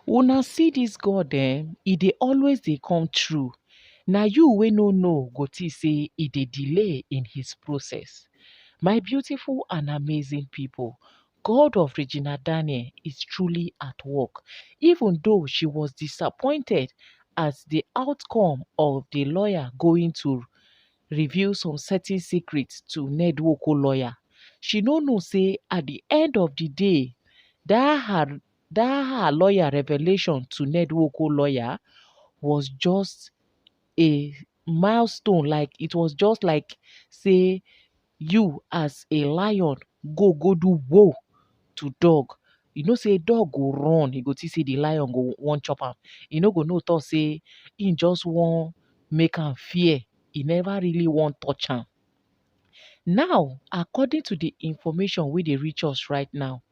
Una see dis God e dey always dey come true. Na you wey no know go think say e dey delay in his process. My beautiful and amazing people, God of Regina Daniel is truly at work. Even though she was disappointed as the outcome of the lawyer going to reveal some certain secrets to Nedwoko lawyer, she no know say at the end of the day, that her that her lawyer revelation to Nedwoko lawyer was just a milestone. Like it was just like say you as a lion go do whoa to dog. You know say dog go run, you go see say the lion go wan chop am. You no go know talk say him just wan make am fear. He never really wan touch am. Now, according to the information wey dey reach us right now,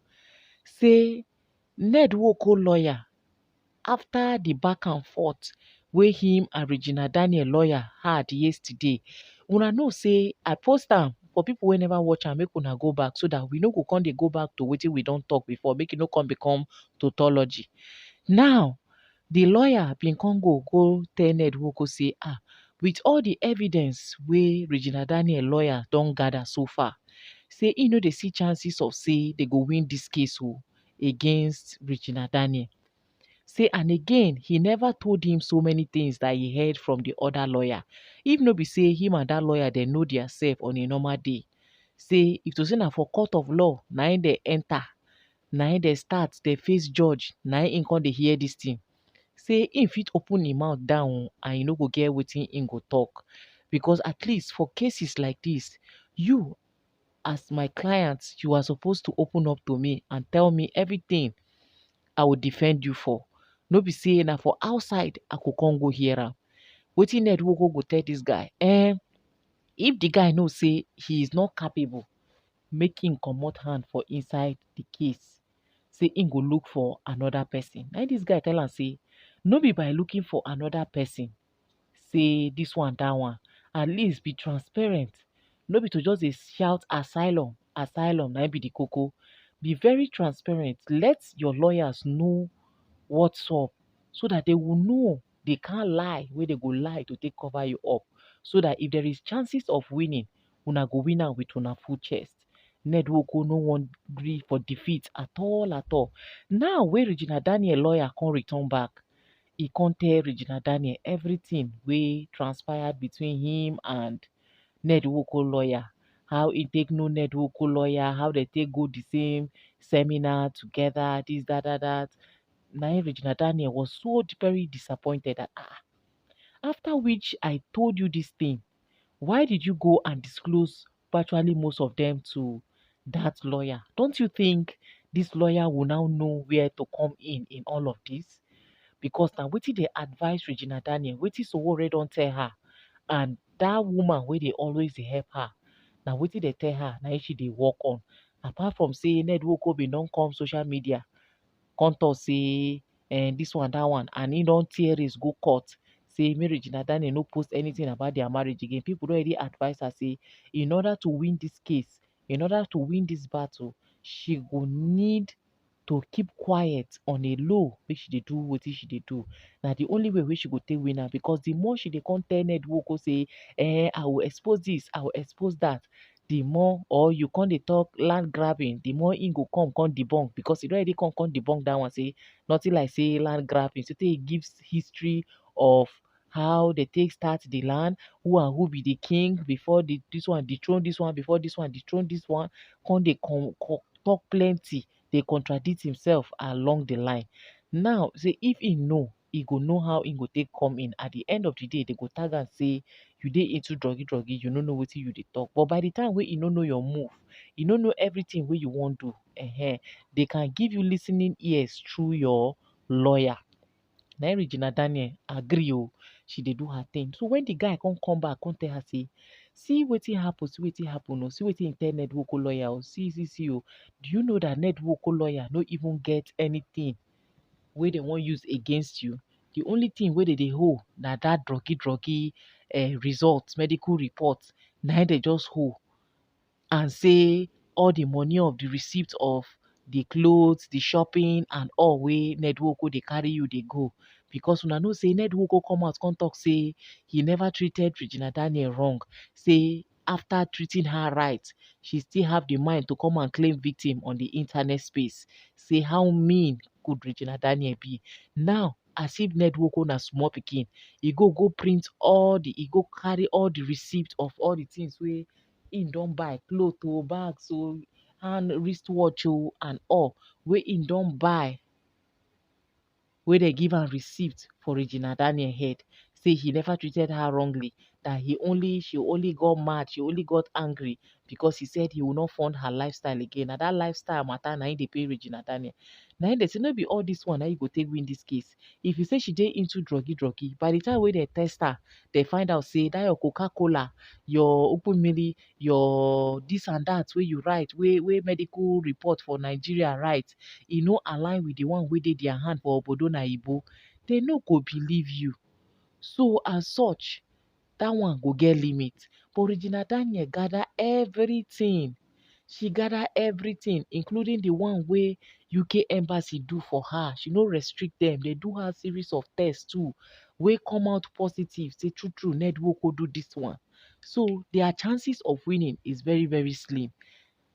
say Nedwoko lawyer, after the back and forth wey him and Regina Daniel lawyer had yesterday, una know say I post am for people wey never watch am, make una go back so that we no go come dey go back to wetin we don talk before, make e no come become tautology. Now, the lawyer bin come go tell Nedwoko say with all the evidence wey Regina Daniel lawyer don gather so far, say e no dey see chances of say they go win this case against Regina Daniel. Say and again, he never told him so many things that he heard from the other lawyer. If no be say him and that lawyer they know their self on a normal day. Say if to say na for court of law, na im they enter, na im they start, they face judge, na im come dey hear this thing. Say im fit open him mouth down and you no go get wetin im go talk. Because at least for cases like this, you as my client, you are supposed to open up to me and tell me everything I will defend you for. No be say na for outside I could come go hear am. Wetin Nedwoko go tell this guy? If the guy know say he is not capable, make him comot hand for inside the case. Say him go look for another person. Now this guy tell am say, no be by looking for another person. Say this one, that one. At least be transparent. No be to just dey shout asylum, asylum, na im be the koko. Be very transparent. Let your lawyers know what's up so that they will know they can't lie where they go lie to take cover you up. So that if there is chances of winning, una go win am with una full chest. Nedwoko no wan gree for defeat at all at all. Now wey Regina Daniel lawyer come return back, he come tell Regina Daniel everything wey transpired between him and Nedwoko lawyer. How he take know Nedwoko lawyer, how they take go the same seminar together, this, that. Now Regina Daniel was so very disappointed that after which I told you this thing, why did you go and disclose virtually most of them to that lawyer? Don't you think this lawyer will now know where to come in all of this? Because now wetin they advise Regina Daniel, wetin Sowore don't tell her, and that woman where they always dey help her, now wetin they tell her, now she dey work on. Apart from saying Nedwoko bin don come social media, come talk say this one, that one, and he don't tear his go court. Say make Regina Daniel no post anything about their marriage again. People don already advise her say in order to win this case, in order to win this battle, she go need to keep quiet on a low, make she dey do wetin she dey do. Now the only way wey she go take win am, because the more she dey come tell Nedwoko say, I will expose this, I will expose that, the more, or you come dey talk land grabbing, the more im go come debunk, because he don already come debunk that one, say nothing like say land grabbing. So he gives history of how they take start the land, who and who be the king before this one dethrone this one, before this one dethrone this one, come dey talk plenty, they contradict himself along the line. Now, say if he know, he go know how he go take come in. At the end of the day, they go tag and say, you dey into druggy, you no know wetin you dey talk. But by the time wey you no know your move, you no know everything wey you wan do, they can give you listening ears through your lawyer. Na Regina Daniel agree she dey do her thing. So when the guy come back, come tell her say, see wetin happen, see wetin happen, see wetin tell Nedwoko lawyer, see do you know that Nedwoko lawyer no even get anything wey they wan use against you? The only thing wey they hold na that druggy results, medical reports, na they just hold and say all the money of the receipt of the clothes, the shopping and all wey Nedwoko dey carry you dey go. Because una know say Nedwoko come out come talk say he never treated Regina Daniel wrong. Say after treating her right, she still have the mind to come and claim victim on the internet space. Say how mean could Regina Daniel be? Now, as if Nedwoko na small pikin, e go print all the, e go carry all the receipt of all the things wey im don buy, cloth o, bags o, hand wristwatch o, and all wey im don buy, wey dem give am receipt for Regina Daniel head. Say he never treated her wrongly, that she only got mad, she only got angry because he said he will not fund her lifestyle again. Na that lifestyle matter na im dey pay Regina Daniel. Na im dey say no be all this one na you go take win this case. If you say she dey into druggy, by the time wey dem test her, dem find out say that your Coca-Cola, your open your this and that wey you write, wey medical report for Nigeria write, e no align with the one wey dey their hand for obodo nayibo, dem no go believe you. So as such, that one go get limit. But Regina Daniel gather everything. She gather everything, including the one wey UK embassy do for her. She no restrict them. They do her series of tests too, wey come out positive. Say true, Nedwoko do this one. So their chances of winning is very, very slim.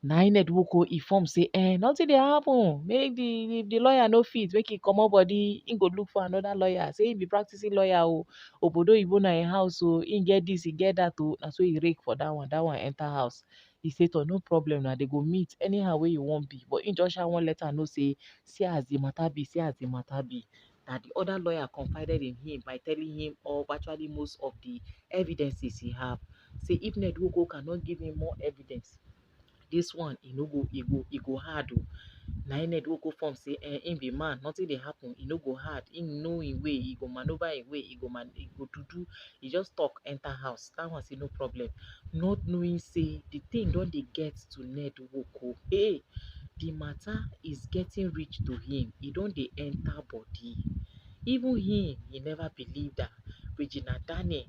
Na im Nedwoko inform say nothing dey happen, make if the lawyer no fit make e comot body, im go look for another lawyer. Say im be practicing lawyer o, obodo oyibo na im house o, im get this, e get that o. Na so e rake for that one enter house. E say toh no problem, na dey go meet anyhow wey e wan be, but im just wan let her know say see as the matter be, see as the matter be. Na the other lawyer confided in him by telling him of actually most of the evidences he have. Say if Nedwoko cannot give him more evidence, this one e go hard o. Na im Nedwoko form say im be man, nothing dey happen, e no go hard, im know im way, e go maneuver im way, e go do, e just talk enter house. That one say no problem, not knowing say the thing don dey get to Nedwoko. Hey, the matter is getting reach to him, e don dey enter body. Even him, he never believe that Regina Daniel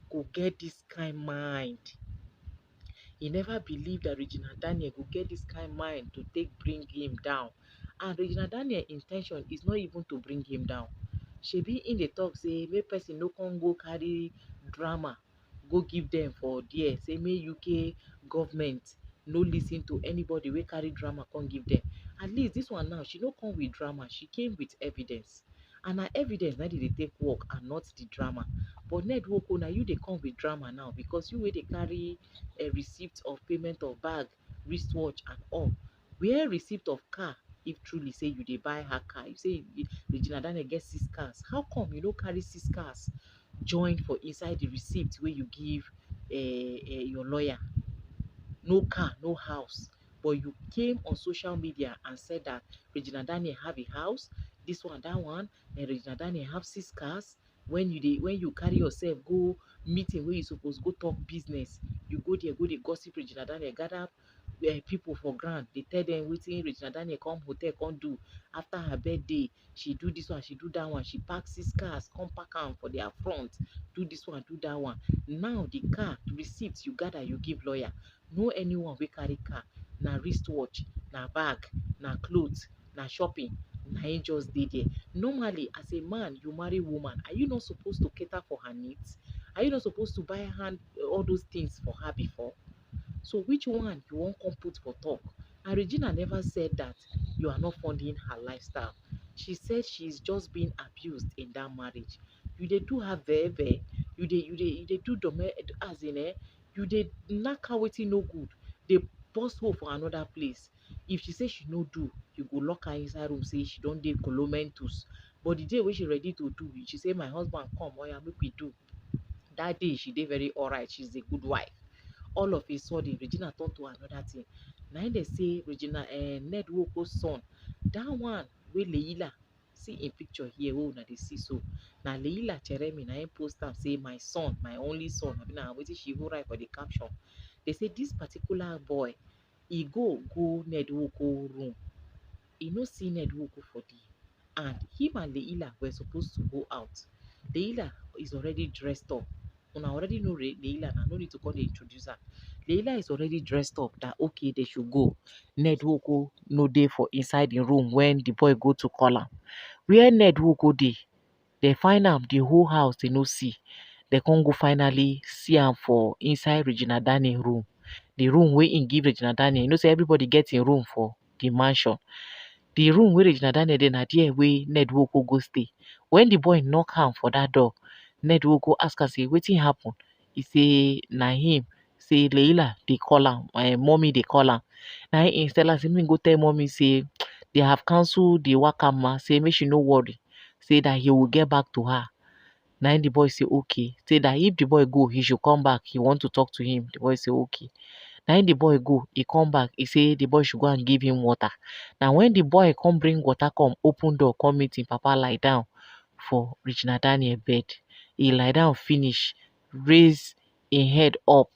go get this kind mind. He never believed that Regina Daniel go get this kind mind to take bring him down. And Regina Daniel intention is not even to bring him down. Shebi in the talk say make person no come go carry drama go give them for there. Say make UK government no listen to anybody wey carry drama come give them. At least this one now, she no come with drama, she came with evidence. And na evidence na dey take work and not the drama. But Nedwoko, na you dey come with drama now because you wey dey carry a receipt of payment of bag, wristwatch and all. Where receipt of car, if truly say you dey buy her car, you say Regina Daniel get 6 cars, how come you no carry 6 cars join for inside the receipt wey you give your lawyer? No car, no house, but you came on social media and said that Regina Daniel have a house, this one, that one, and Regina Daniel have 6 cars. When you carry yourself go meeting where you suppose go talk business, you go there go dey gossip Regina Daniel, gather people for ground, dey tell them wetin Regina Daniel come hotel come do after her birthday. She do this one, she do that one, she park 6 cars, come park am for their front, do this one, do that one. Now the car receipt you gather, you give lawyer. No anyone wey carry car, na wristwatch, na bag, na cloth, na shopping, na im just dey there. Normally, as a man, you marry woman, are you not supposed to cater for her needs? Are you not supposed to buy hand all those things for her before? So which one you wan come put for talk? And Regina never said that you are not funding her lifestyle. She said she's just being abused in that marriage. You dey do her very, you dey do as in you dey knack her wetin no good, dey burst hole for another place. If she say she no do, you go lock her inside room say she don dey colomentus. But the day wey she ready to do, she say my husband come, oya make we do. That day she dey very alright, she's a good wife. All of a sudden Regina turn to another thing. Na im dey say Regina Nedwoko's son, that one wey Leila, see im picture here wey una dey see so, na Leila Cheremi na im post am say my son, my only son, abi na wetin she even write for the caption. They say this particular boy, e go Nedwoko room, e no see Nedwoko for there, and him and Leila were supposed to go out. Leila is already dressed up. Una already know Leila, na no need to come dey introduce her. Leila is already dressed up that okay, they should go. Ned Woko no dey for inside the room when the boy go to call am. Where Ned Woko dey, they find am the whole house they no see. They con go finally see am for inside Regina Daniel room. The room where im give Regina Daniel. You know say everybody gets a room for the mansion. The room where Regina Daniel dey na there wey Ned Nwoko go stay. When the boy knock am for that door, Ned Nwoko ask am say wetin happen? He say na him. Say Leila dey call am, mommy dey call am. Na him tell am say make go tell mommy say they have cancelled the wakama. Say make she no worry. Say that he will get back to her. Na him the boy say okay. Say that if the boy go, he should come back. He want to talk to him. The boy say okay. Na him the boy go, he come back, he say the boy should go and give him water. Now when the boy come bring water, come open door, come meet him papa lie down for Regina Daniel bed. He lie down finish, raise him head up.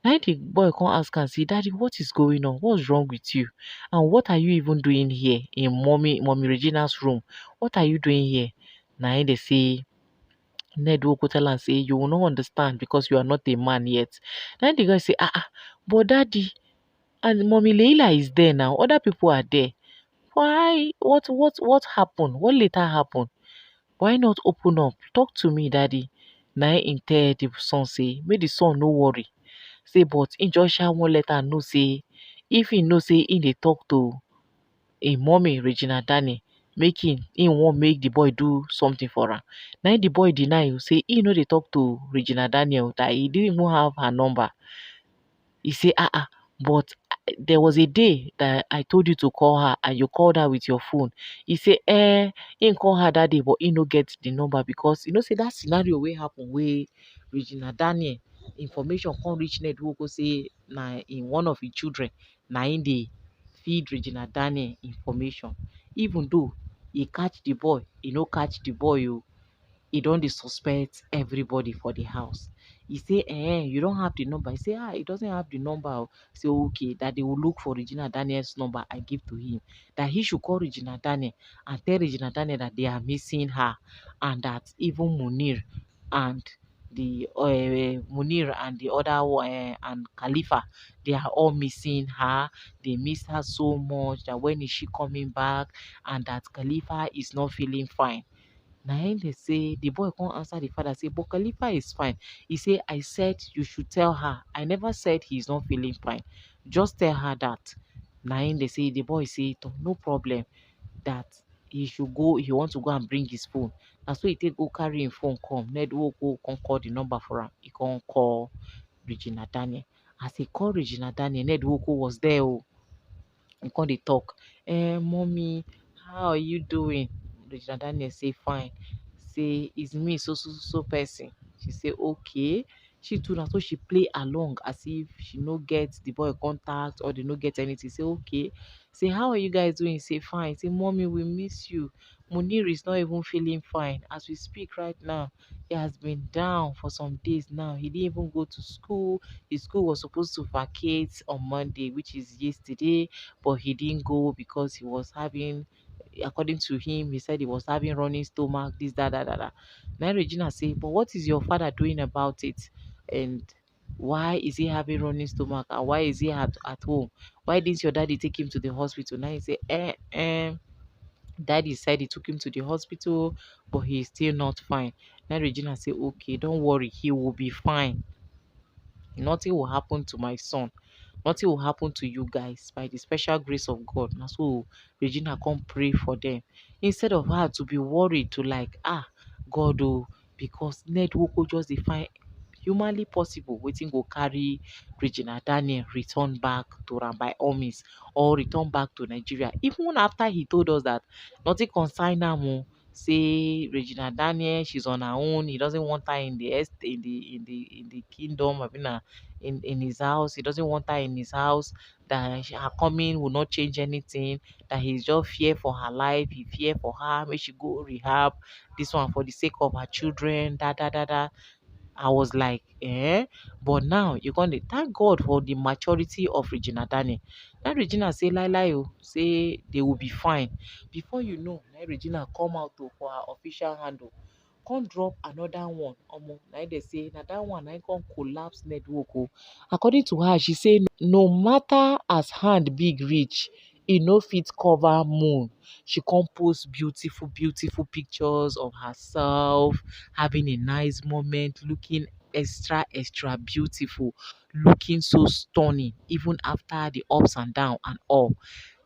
Now the boy come ask and say, Daddy, what is going on? What's wrong with you? And what are you even doing here in mommy Regina's room? What are you doing here? Now they say Ned Nwoko tell am say you will not understand because you are not a man yet. Then the guy say, but daddy, and mommy Leila is there now. Other people are there. Why? What happened? What later happened? Why not open up? Talk to me, daddy. Now in tell the son say, make the son no worry. Say, but in Joshua won't let her know say, if he know say in dey talk to a mommy Regina Daniel, make him won't make the boy do something for her. Now the boy deny you say he know they talk to Regina Daniel that he didn't even have her number. He say, but there was a day that I told you to call her and you called her with your phone. He say, he call her that day, but he no get the number because you know say that scenario wey happen where Regina Daniel information can't reach Ned Nwoko say na in one of his children, na in dey feed Regina Daniel information. Even though he catch the boy, he no catch the boy. He don't dey suspect everybody for the house. He say, you don't have the number. He say, he doesn't have the number. Say, okay, that they will look for Regina Daniel's number I give to him. That he should call Regina Daniel and tell Regina Daniel that they are missing her. And that even Munir and the other one and Khalifa, they are all missing her. They miss her so much that when is she coming back? And that Khalifa is not feeling fine. Na him dey say the boy can't answer the father say, but Khalifa is fine. He say, I said you should tell her. I never said he's not feeling fine. Just tell her that. Na him dey say the boy say no problem that he should go. He want to go and bring his phone. And so he take go carry him phone come. Ned Nwoko come call the number for him. He can't call Regina Daniel. As he call Regina Daniel, Ned Nwoko was there. Oh. He come dey talk. Mommy, how are you doing? Regina Daniel say fine. Say it's me, so person. She say okay. She too na so she play along as if she no get the boy contact or they no get anything. Say okay. Say how are you guys doing? Say fine. Say mommy, we miss you. Munir is not even feeling fine as we speak right now. He has been down for some days now. He didn't even go to school. His school was supposed to vacate on Monday, which is yesterday, but he didn't go because he was having, according to him, he said he was having running stomach, this, that. Now Regina say, but what is your father doing about it? And why is he having running stomach? And why is he at home? Why didn't your daddy take him to the hospital? Now he say, daddy said he took him to the hospital, but he's still not fine. Now Regina say, okay, don't worry, he will be fine. Nothing will happen to my son. Nothing will happen to you guys by the special grace of God. Now, so Regina come pray for them. Instead of her to be worried to like, God, oh, because Ned Nwoko just define humanly possible waiting go carry Regina Daniel return back to am by all means or return back to Nigeria. Even after he told us that nothing concern am, say Regina Daniel, she's on her own. He doesn't want her in the in the kingdom. I mean, in his house. He doesn't want her in his house. That her coming will not change anything. That he's just fear for her life. He fear for her. May she go rehab. This one for the sake of her children. Da. I was like, But now you're going to thank God for the maturity of Regina Daniel. Now Regina say, say they will be fine. Before you know, now Regina come out for her official handle come drop another one. Na im dey say na dat one na im come collapse network o. According to her, she say no matter as hand big reach, e no fit cover moon. She come post beautiful beautiful pictures of herself having a nice moment, looking extra extra beautiful, looking so stunning even after the ups and down and all.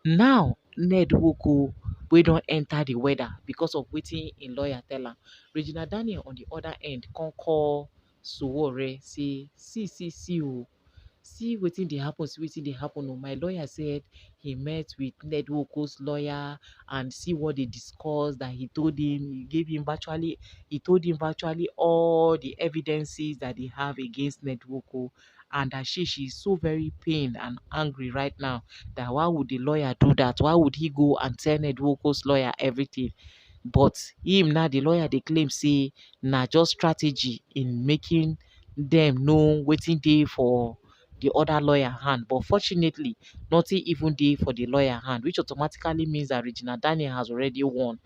Now Ned Nwoko wey don enter the weather because of wetin im lawyer tell am. Regina Daniel on the other end come call Sowore say see oo, see wetin dey happen, see wetin dey happen oo. My lawyer said he met with Ned Nwoko's lawyer and see what they discussed, that he told him virtually all the evidences that they have against Ned Nwoko, and that she is so very pained and angry right now, that why would the lawyer do that? Why would he go and tell Ned Nwoko's lawyer everything? But him now, the lawyer dey claim say na just strategy in making them know wetin dey for the other lawyer hand. But fortunately, nothing even dey for the lawyer hand, which automatically means that Regina Daniel has already won.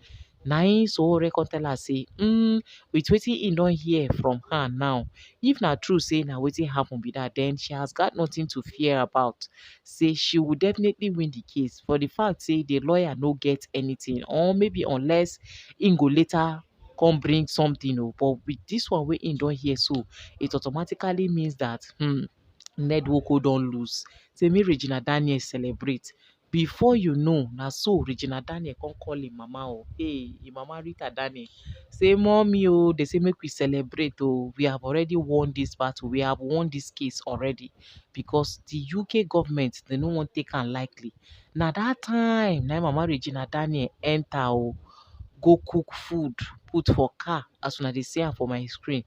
Na im Sowore come tell her say with wetin im don hear from her now, if na true say na wetin happen be that, then she has got nothing to fear about. Say she will definitely win the case for the fact say the lawyer no get anything, or maybe unless im go later come bring something o. But with this one wey im don hear so, it automatically means that Ned Nwoko don lose. Say make Regina Daniel celebrate. Before you know, na so Regina Daniel come call im mama o. Hey, im mama Rita Daniel say, mommy o, they say make we celebrate o. We have already won this battle. We have won this case already, because the UK government, they no wan take am lightly. Na that time na im mama Regina Daniel enter o, go cook food, put for car, as una dey see am for my screen.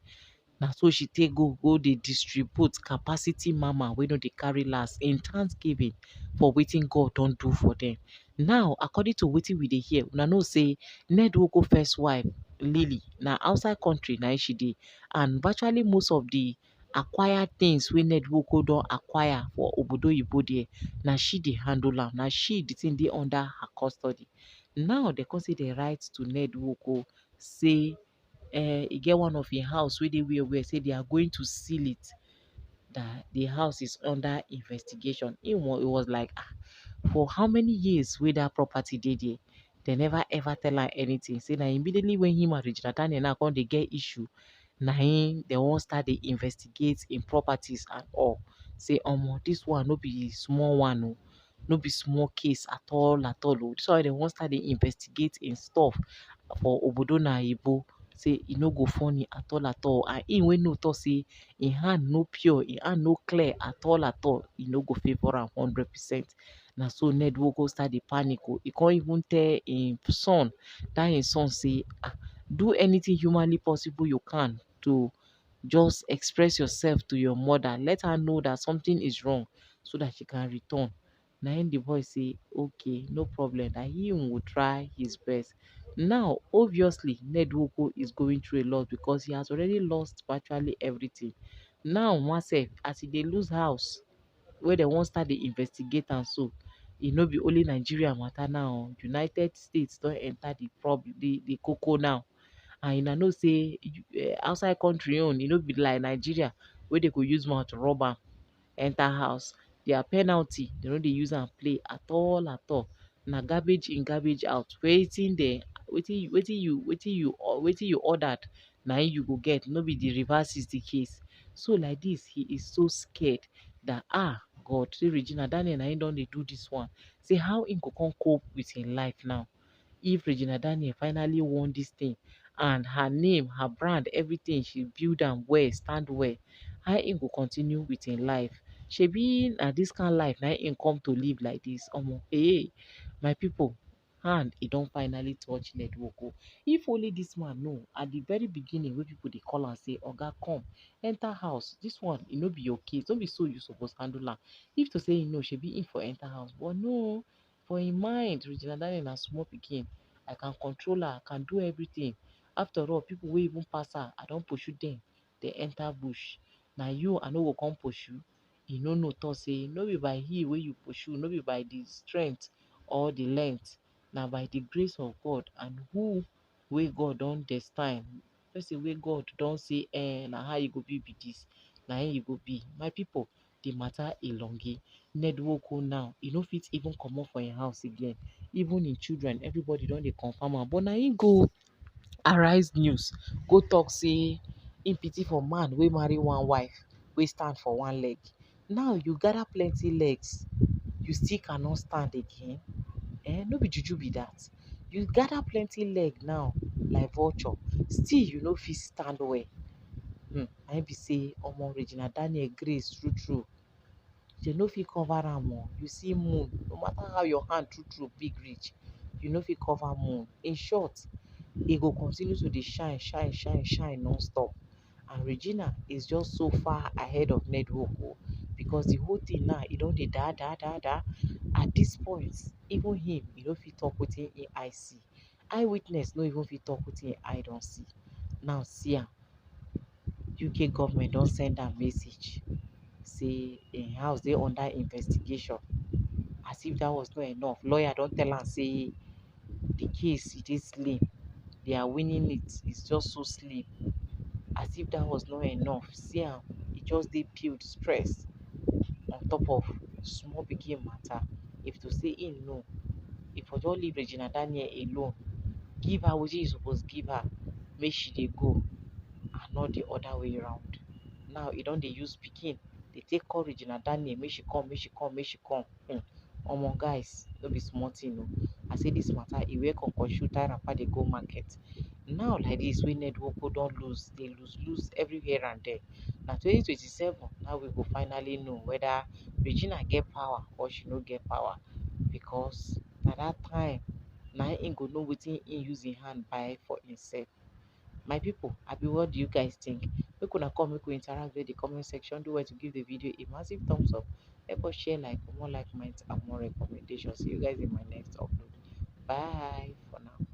Na so she take go dey distribute capacity mama wey no dey carry last in thanksgiving for wetin God don do for them. Now, according to wetin we dey hear, una know say Ned Nwoko first wife Lily na outside country na im she dey, and virtually most of the acquired things wey Ned Nwoko don acquire for obodo oyibo there, na she dey handle am. Na she, the thing dey under her custody. Now they come say they write to Ned Nwoko say e get one of im house wey dey where say they are going to seal it, that the house is under investigation. It was like, for how many years wey that property dey there, they never ever tell her anything. Say na immediately when him and Regina Daniel now come dey get issue, na him they wan start dey investigate im properties and all. Say this one no be small one o, no be small case at all at all o. This one they wan start dey investigate im stuff for obodo na oyibo. Say e no go funny at all at all, and him wey no talk say im hand no pure, im hand no clear at all at all, e no go favour am 100%. Na so Ned Nwoko start dey panic o. E come even tell im son, that im son say, do anything humanly possible you can to just express yourself to your mother. Let her know that something is wrong so that she can return. Na him the boy say, okay, no problem, that he will try his best. Now, obviously, Ned Nwoko is going through a lot because he has already lost virtually everything. Now, myself, as he dey lose house, where they wan start dey investigate am so, e no be only Nigeria matter now. United States don enter the koko now. And una know say outside country own, e no be like Nigeria wey dey go use mouth rub am enter house. Their penalty, they no dey use am play at all at all. Na garbage in, garbage out. Wetin you ordered, na im you go get. No be the reverse is the case. So like this, he is so scared that God, say Regina Daniel na im don dey do this one. Say how im go come cope with im life now, if Regina Daniel finally won this thing, and her name, her brand, everything, she build am well, stand well, how im go continue with im life? Shebi na this kind life na im come to live like this? Hey, my people, hand e don finally touch Ned Nwoko. If only this man know at the very beginning wey people dey call am say, oga come enter house, this one e no be your case, no be so you suppose handle am. If to say know, shebi im for enter house, but no, for im mind, Regina Daniel na small pikin. I can control her, I can do everything. After all, people wey even pass her, I don pursue them, they enter bush. Na you I no go come pursue? E no know talk say no be by heel wey you pursue, no be by the strength or the length, na by the grace of God and who wey God don destine person wey God don say na how e go be dis, na im e go be. My pipu, the matter elonge. Nedwoko now, e no fit even comot for im house again. Even im children, everybody don dey confirm am, but na im go arise news go talk say im pity for man wey marry one wife wey stand for one leg. Now you gather plenty legs, you still cannot stand again? No be juju be dat. You gather plenty leg now like vulture, still you no fit stand well. Na im be say omo Regina Daniel grace true true, dey no fit cover am oo. You see moon, no matter how your hand true true big reach, you no fit cover moon. In short, e go continue to dey shine shine shine shine non-stop. And Regina is just so far ahead of network oo, because the whole thing now e don dey da. At this point, even him e no fit talk wetin im eye see. Eyewitness no even fit talk wetin im eye don see. Now see am, UK government don send am message say im house dey under investigation. As if that was not enough, lawyer don tell am say the case e dey slim, they are winning it, it's just so slim. As if that was not enough, see am, e just dey build stress on top of small pikin matter. If to say im know, e for just leave Regina Daniel alone, give her wetin e suppose give her, make she dey go, and not the other way round. Now e don dey use pikin dey take call Regina Daniel make she come, make she come, make she come. Omo guys, no be small thing oo. I say this matter e wear koko shoe tie wrapper dey go market. Now like this wey Nedwoko don lose, dey lose everywhere and there. Na 2027 now we go finally know whether Regina get power or she no get power, because na that time na im go know wetin im use im hand buy for himself. My people, abi what do you guys think? Make una come, make we interact with the comment section. Do well to give the video a massive thumbs up. Help us share, like for more like minds and more recommendations. See you guys in my next upload. Bye for now.